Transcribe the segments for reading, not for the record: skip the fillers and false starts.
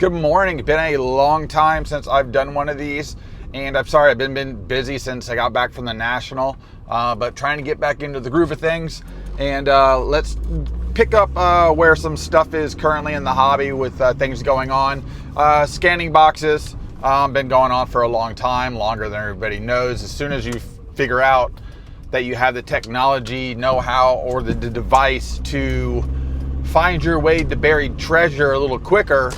Good morning. It's been a long time since I've done one of these, and I'm sorry I've been busy since I got back from the National, but trying to get back into the groove of things. And let's pick up where some stuff is currently in the hobby with things going on. Scanning boxes, been going on for a long time, longer than everybody knows. As soon as you figure out that you have the technology, know-how, or the device to find your way to buried treasure a little quicker,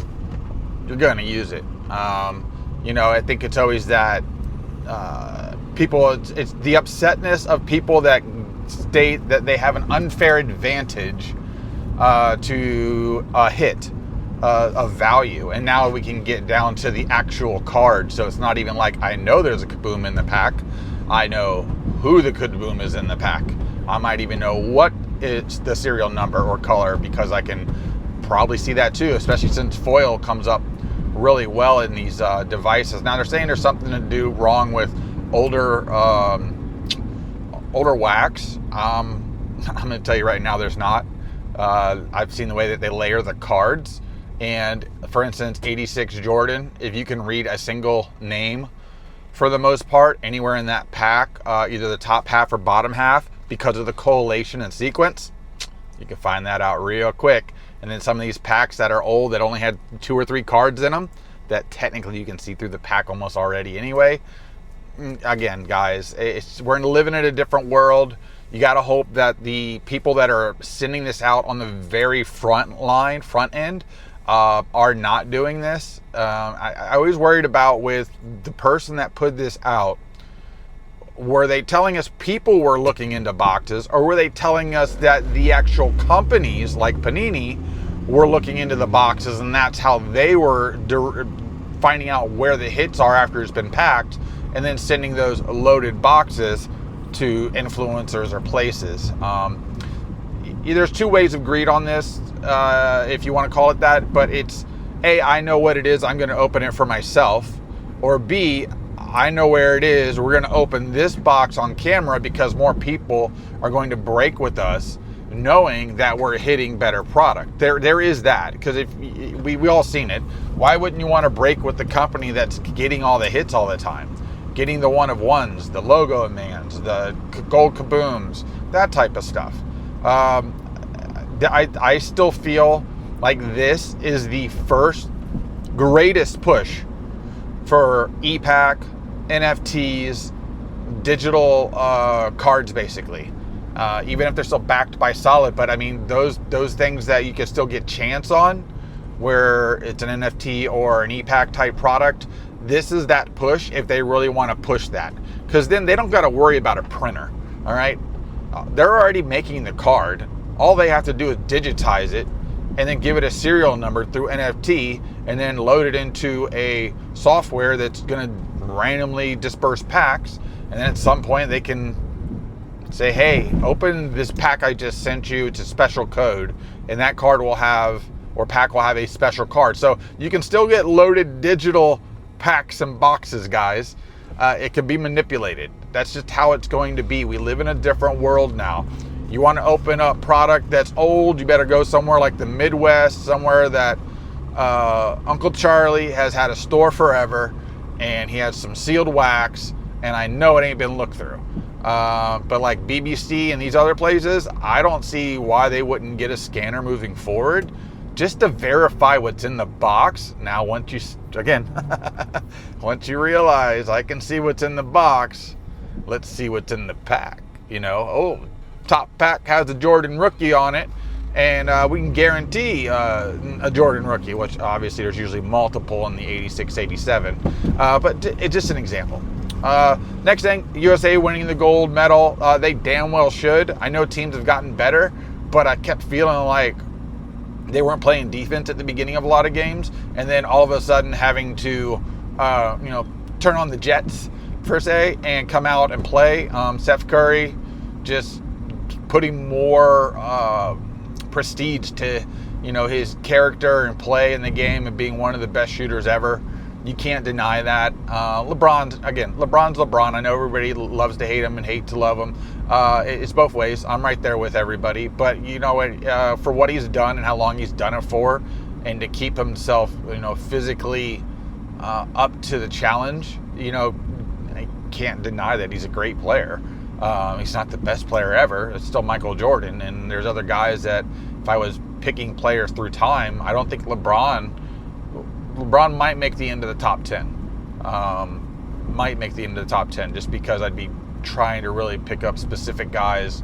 you're going to use it. I think it's always that people, it's the upsetness of people that state that they have an unfair advantage to a hit of value. And now we can get down to the actual card. So it's not even like, I know there's a kaboom in the pack. I know who the kaboom is in the pack. I might even know what is the serial number or color, because I can probably see that too, especially since foil comes up really well in these devices. Now they're saying there's something to do wrong with older wax. I'm going to tell you right now, there's not. I've seen the way that they layer the cards, and for instance, 86 Jordan, if you can read a single name for the most part anywhere in that pack, either the top half or bottom half, because of the collation and sequence, you can find that out real quick. And then some of these packs that are old, that only had 2 or 3 cards in them, that technically you can see through the pack almost already anyway. Again, guys, we're living in a different world. You got to hope that the people that are sending this out on the very front end, are not doing this. I was worried about with the person that put this out. Were they telling us people were looking into boxes, or were they telling us that the actual companies like Panini were looking into the boxes, and that's how they were finding out where the hits are after it's been packed, and then sending those loaded boxes to influencers or places? There's 2 ways of greed on this, if you want to call it that, but it's A, I know what it is, I'm going to open it for myself, or B, I know where it is, we're going to open this box on camera because more people are going to break with us, knowing that we're hitting better product. There is that, because if we all seen it. Why wouldn't you want to break with the company that's getting all the hits all the time, getting the one of ones, the logo mans, the gold kabooms, that type of stuff? I still feel like this is the first greatest push for e-pack, NFTs, digital cards, basically. Even if they're still backed by solid, but I mean those things that you can still get chance on, where it's an NFT or an e-pack type product. This is that push if they really want to push that, because then they don't got to worry about a printer. All right, they're already making the card. All they have to do is digitize it and then give it a serial number through NFT, and then load it into a software that's going to randomly disperse packs. And then at some point they can say, hey, open this pack I just sent you. It's a special code, and that card will have, or pack will have, a special card. So you can still get loaded digital packs and boxes, guys. It can be manipulated. That's just how it's going to be. We live in a different world now. You want to open up product that's old, you better go somewhere like the Midwest, somewhere that Uncle Charlie has had a store forever, and he has some sealed wax, and I know it ain't been looked through. But like BBC and these other places, I don't see why they wouldn't get a scanner moving forward, just to verify what's in the box. Now, once you realize I can see what's in the box, let's see what's in the pack. Top pack has a Jordan rookie on it, and we can guarantee a Jordan rookie, which obviously there's usually multiple in the 86, 87, but it's just an example. Next thing, USA winning the gold medal. They damn well should. I know teams have gotten better, but I kept feeling like they weren't playing defense at the beginning of a lot of games, and then all of a sudden having to turn on the jets per se and come out and play. Steph Curry just putting more prestige to his character and play in the game, and being one of the best shooters ever. You can't deny that. LeBron's LeBron. I know everybody loves to hate him and hate to love him. It's both ways. I'm right there with everybody. But you know what? For what he's done and how long he's done it for, and to keep himself, physically up to the challenge. I can't deny that he's a great player. He's not the best player ever. It's still Michael Jordan, and there's other guys that, if I was picking players through time, I don't think LeBron might make the end of the top 10. Might make the end of the top 10, just because I'd be trying to really pick up specific guys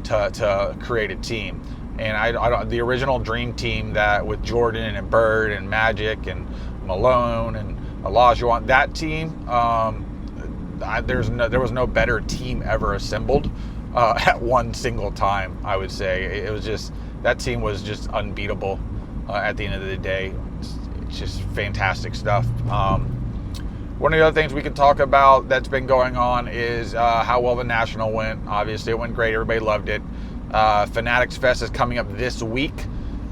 to create a team. And I don't, the original dream team that with Jordan and Bird and Magic and Malone and Olajuwon, that team, there was no better team ever assembled at one single time. I would say it was just, that team was just unbeatable at the end of the day. It's just fantastic stuff. One of the other things we can talk about that's been going on is how well the National went. Obviously, it went great. Everybody loved it. Fanatics Fest is coming up this week,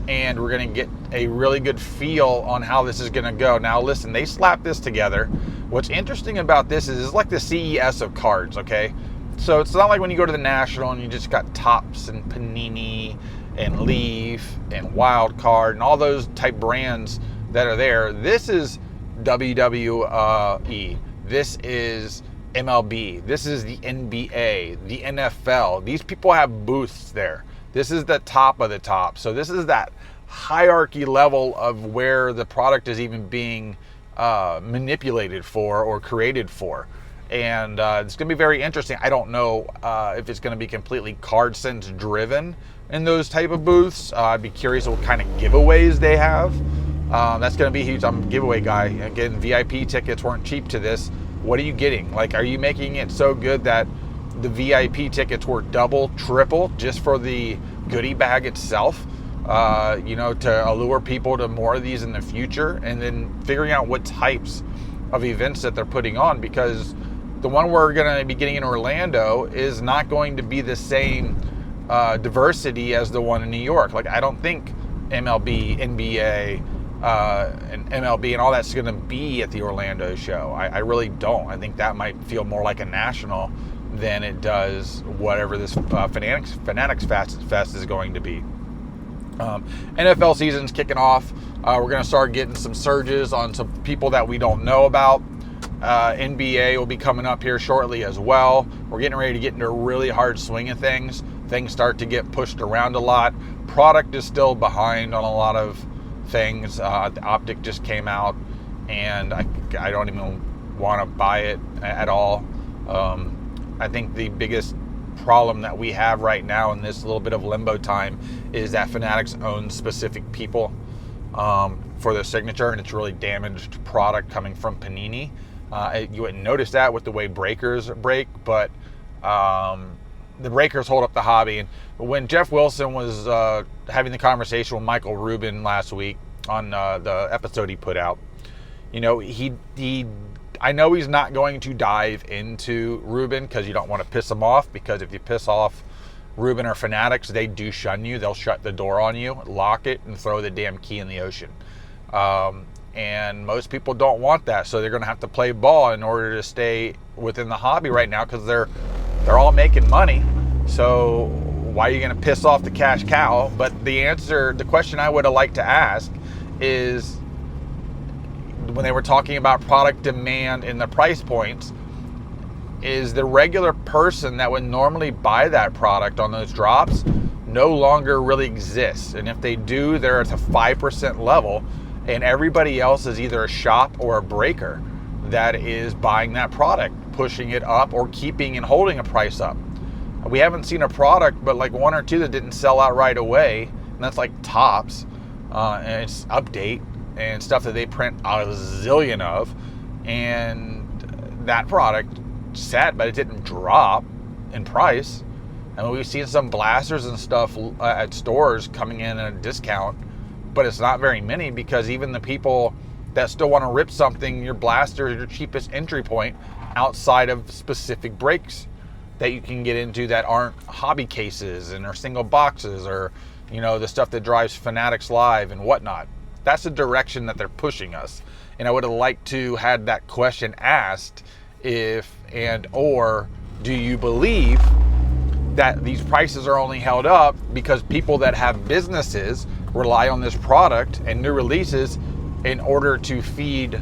and we're going to get a really good feel on how this is going to go. Now, listen, they slapped this together. What's interesting about this is it's like the CES of cards, okay? So it's not like when you go to the National and you just got Topps and Panini and Leaf and Wild Card and all those type brands that are there. This is WWE. This is MLB. This is the NBA, the NFL. These people have booths there. This is the top of the top. So this is that hierarchy level of where the product is even being manipulated for or created for. And it's going to be very interesting. I don't know if it's going to be completely card sense driven in those type of booths. I'd be curious what kind of giveaways they have. That's going to be huge. I'm a giveaway guy. Again, VIP tickets weren't cheap to this. What are you getting? Like, are you making it so good that the VIP tickets were double, triple just for the goodie bag itself? To allure people to more of these in the future, and then figuring out what types of events that they're putting on, because the one we're going to be getting in Orlando is not going to be the same diversity as the one in New York. Like, I don't think MLB, NBA, and MLB and all that's going to be at the Orlando show. I really don't. I think that might feel more like a national than it does whatever this Fanatics Fest is going to be. NFL season's kicking off. We're going to start getting some surges on some people that we don't know about. NBA will be coming up here shortly as well. We're getting ready to get into a really hard swing of things. Things start to get pushed around a lot. Product is still behind on a lot of things. The Optic just came out, and I don't even want to buy it at all. I think the biggest problem that we have right now in this little bit of limbo time is that Fanatics owns specific people for their signature, and it's really damaged product coming from Panini. You wouldn't notice that with the way breakers break, but the breakers hold up the hobby. And when Jeff Wilson was having the conversation with Michael Rubin last week on the episode he put out, I know he's not going to dive into Rubin because you don't want to piss him off, because if you piss off Rubin or Fanatics, they do shun you. They'll shut the door on you, lock it, and throw the damn key in the ocean. And most people don't want that, so they're going to have to play ball in order to stay within the hobby right now, because they're all making money. So why are you going to piss off the cash cow? But the question I would have liked to ask is, when they were talking about product demand and the price points, is the regular person that would normally buy that product on those drops no longer really exists. And if they do, they're at the 5% level, and everybody else is either a shop or a breaker that is buying that product, pushing it up, or keeping and holding a price up. We haven't seen a product but like one or two that didn't sell out right away, and that's like Topps, and it's Update and stuff that they print a zillion of, and that product sat, but it didn't drop in price. I mean, we've seen some blasters and stuff at stores coming in at a discount, but it's not very many, because even the people that still want to rip something, your blaster is your cheapest entry point outside of specific breaks that you can get into that aren't hobby cases and are single boxes, or the stuff that drives Fanatics Live and whatnot. That's the direction that they're pushing us. And I would have liked to had that question asked, or do you believe that these prices are only held up because people that have businesses rely on this product and new releases in order to feed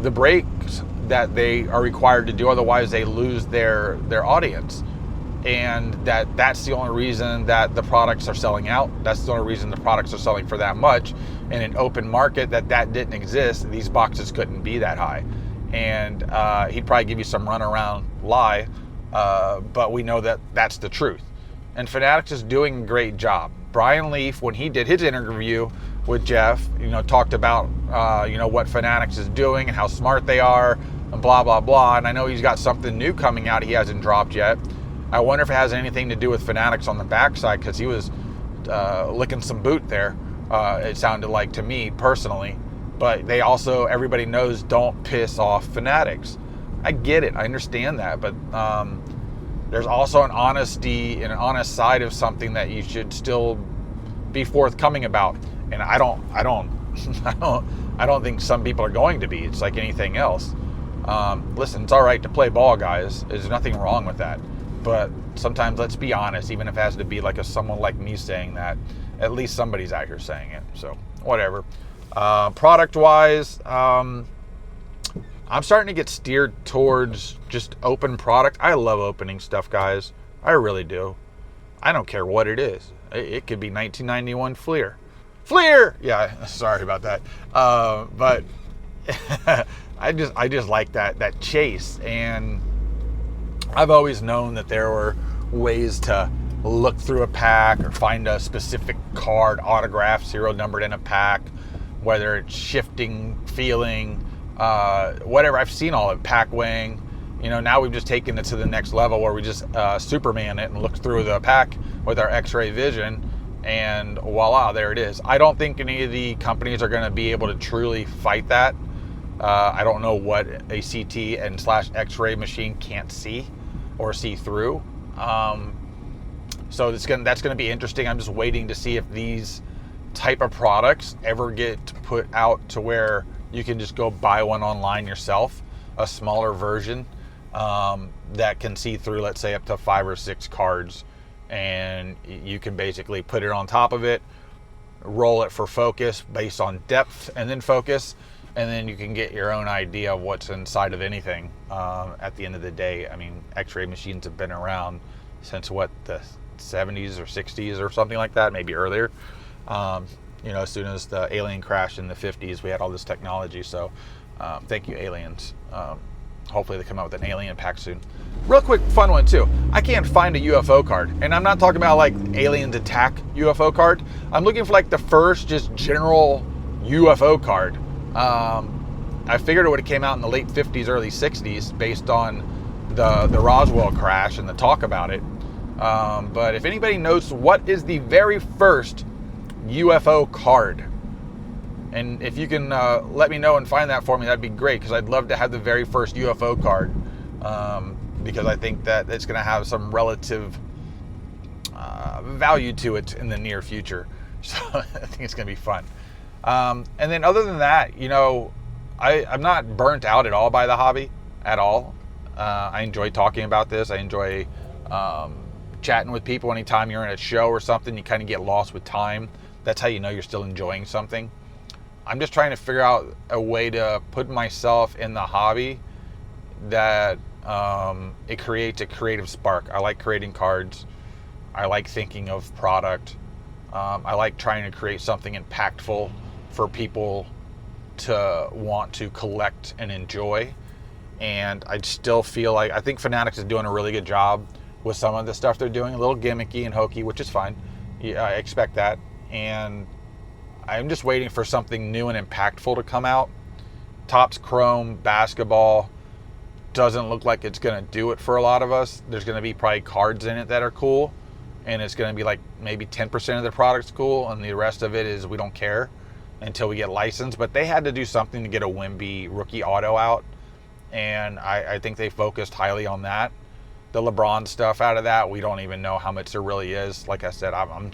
the breaks that they are required to do. Otherwise, they lose their audience. And that's the only reason that the products are selling out. That's the only reason the products are selling for that much. In an open market that didn't exist, these boxes couldn't be that high. And he'd probably give you some runaround lie, but we know that that's the truth. And Fanatics is doing a great job. Brian Leaf, when he did his interview with Jeff, talked about what Fanatics is doing and how smart they are and blah blah blah. And I know he's got something new coming out he hasn't dropped yet. I wonder if it has anything to do with Fanatics on the backside, because he was licking some boot there. It sounded like to me personally. But they also, everybody knows, don't piss off Fanatics. I get it. I understand that. But there's also an honesty and an honest side of something that you should still be forthcoming about. And I don't think some people are going to be. It's like anything else. Listen, it's all right to play ball, guys. There's nothing wrong with that. But sometimes let's be honest, even if it has to be like someone like me saying that, at least somebody's out here saying it. So whatever. Product-wise, I'm starting to get steered towards just open product. I love opening stuff, guys. I really do. I don't care what it is. It could be 1991 Fleer. Fleer! Yeah, sorry about that. But I just like that chase. And I've always known that there were ways to look through a pack or find a specific card, autographed, serial numbered in a pack, whether it's shifting, feeling, whatever. I've seen all of it, pack weighing. Now we've just taken it to the next level where we just Superman it and look through the pack with our X-ray vision, and voila, there it is. I don't think any of the companies are going to be able to truly fight that. I don't know what a CT and / X-ray machine can't see or see through. So that's going to be interesting. I'm just waiting to see if these type of products ever get put out to where you can just go buy one online yourself, a smaller version that can see through, let's say, up to 5 or 6 cards, and you can basically put it on top of it, roll it for focus based on depth and then focus, and then you can get your own idea of what's inside of anything. At the end of the day, I mean, X-ray machines have been around since the 70s or 60s or something like that, maybe earlier. As soon as the alien crash in the 50s, we had all this technology. So thank you, aliens. Hopefully they come out with an alien pack soon. Real quick, fun one too. I can't find a UFO card. And I'm not talking about like aliens attack UFO card. I'm looking for like the first just general UFO card. I figured it would have came out in the late 50s, early 60s based on the Roswell crash and the talk about it. But if anybody knows what is the very first UFO card, and if you can let me know and find that for me, that'd be great, because I'd love to have the very first UFO card, because I think that it's going to have some relative value to it in the near future. So I think it's going to be fun. And then other than that, I'm not burnt out at all by the hobby at all. I enjoy talking about this. I enjoy chatting with people. Anytime you're in a show or something, you kind of get lost with time. That's how you know you're still enjoying something. I'm just trying to figure out a way to put myself in the hobby that it creates a creative spark. I like creating cards. I like thinking of product. I like trying to create something impactful for people to want to collect and enjoy. And I still feel like, I think Fanatics is doing a really good job with some of the stuff they're doing. A little gimmicky and hokey, which is fine. Yeah, I expect that. And I'm just waiting for something new and impactful to come out. Topps Chrome basketball doesn't look like it's going to do it for a lot of us. There's going to be probably cards in it that are cool, and it's going to be like maybe 10% of the product's cool, and the rest of it is we don't care until we get licensed. But they had to do something to get a Wemby rookie auto out, and I think they focused highly on that. The LeBron stuff out of that, we don't even know how much there really is. Like I said, I'm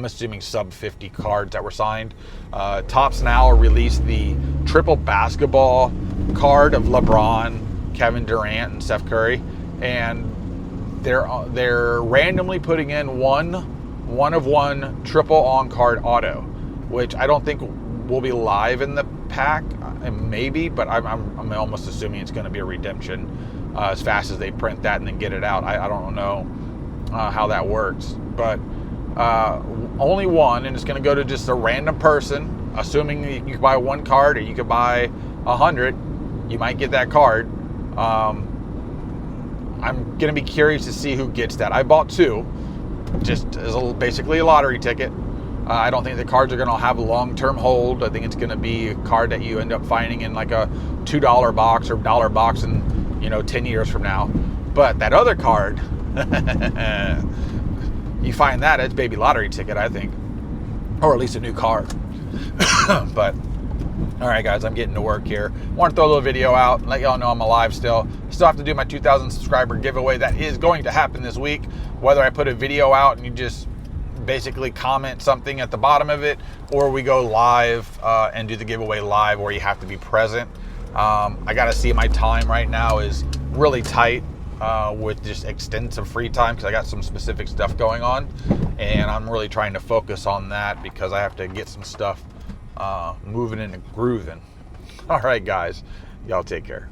assuming sub 50 cards that were signed. Topps now released the triple basketball card of LeBron, Kevin Durant, and Steph Curry, and they're randomly putting in one of one triple on card auto. which I don't think will be live in the pack. Maybe, but I'm almost assuming it's going to be a redemption as fast as they print that and then get it out. I don't know how that works, but only one, and it's going to go to just a random person. Assuming you can buy one card, or you could buy 100, you might get that card. I'm going to be curious to see who gets that. I bought 2, just as basically a lottery ticket. I don't think the cards are going to have a long-term hold. I think it's going to be a card that you end up finding in like a $2 box or $1 box in 10 years from now. But that other card, you find that it's baby lottery ticket, I think, or at least a new card. But all right, guys, I'm getting to work here. Want to throw a little video out and let y'all know I'm alive still. Still have to do my 2,000 subscriber giveaway that is going to happen this week. Whether I put a video out and you just basically comment something at the bottom of it, or we go live and do the giveaway live where you have to be present. I got to see, my time right now is really tight with just extensive free time because I got some specific stuff going on, and I'm really trying to focus on that because I have to get some stuff moving and grooving. All right, guys, y'all take care.